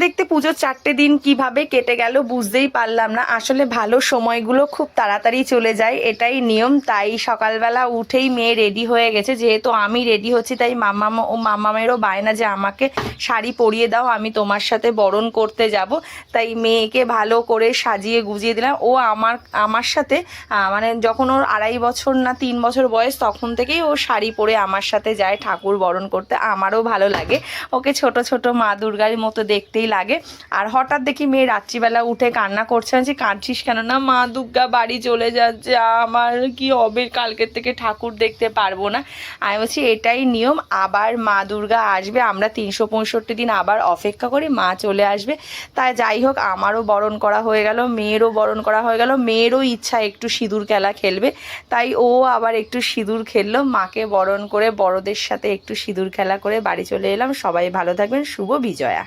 দেখতে পুজোর 4টে দিন কিভাবে কেটে গেল বুঝতেই পারলাম না। আসলে ভালো সময়গুলো খুব তাড়াতাড়ি চলে যায়, এটাই নিয়ম। তাই সকালবেলা উঠেই মেয়ে রেডি হয়ে গেছে, যেহেতু আমি রেডি হচ্ছি তাই মামামেরও বায়না যে আমাকে শাড়ি পরিয়ে দাও, আমি তোমার সাথে বরণ করতে যাব। তাই মেয়েকে ভালো করে সাজিয়ে গুজিয়ে দিলাম। ও আমার সাথে মানে যখন ওর 2.5 বছর না 3 বছর বয়স তখন থেকেই ও শাড়ি পরে আমার সাথে যায় ঠাকুর বরণ করতে। আমারও ভালো লাগে, ওকে ছোট ছোট মা দুর্গার মতো দেখতেই লাগে। আর হঠাৎ দেখি মেয়ে রাত্রিবেলা উঠে কান্না করছে, যে কাঁদছিস কেন? না মা দুর্গা বাড়ি চলে যাচ্ছে, আমার কি হবে, কালকের থেকে ঠাকুর দেখতে পারবো না। আমি বলছি এটাই নিয়ম, আবার মা দুর্গা আসবে, আমরা 365 দিন আবার অপেক্ষা করি, মা চলে আসবে। তাই যাই হোক, আমারও বরণ করা হয়ে গেল, মেয়েরও বরণ করা হয়ে গেল। মেয়েরও ইচ্ছা একটু সিঁদুর খেলা খেলবে, তাই ও আবার একটু সিঁদুর খেললো। মাকে বরণ করে বড়দের সাথে একটু সিঁদুর খেলা করে বাড়ি চলে এলাম। সবাই ভালো থাকবেন, শুভ বিজয়া।